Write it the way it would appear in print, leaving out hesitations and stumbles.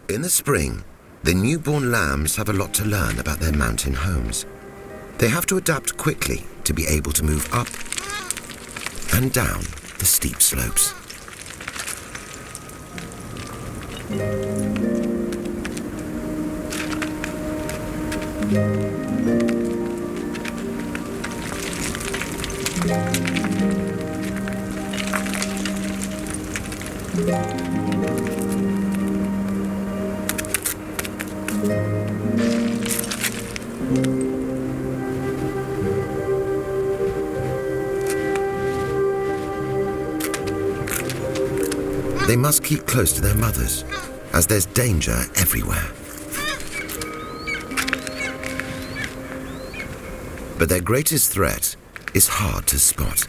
In the spring, the newborn lambs have a lot to learn about their mountain homes. They have to adapt quickly to be able to move up and down the steep slopes. They must keep close to their mothers, as there's danger everywhere. But their greatest threat is hard to spot.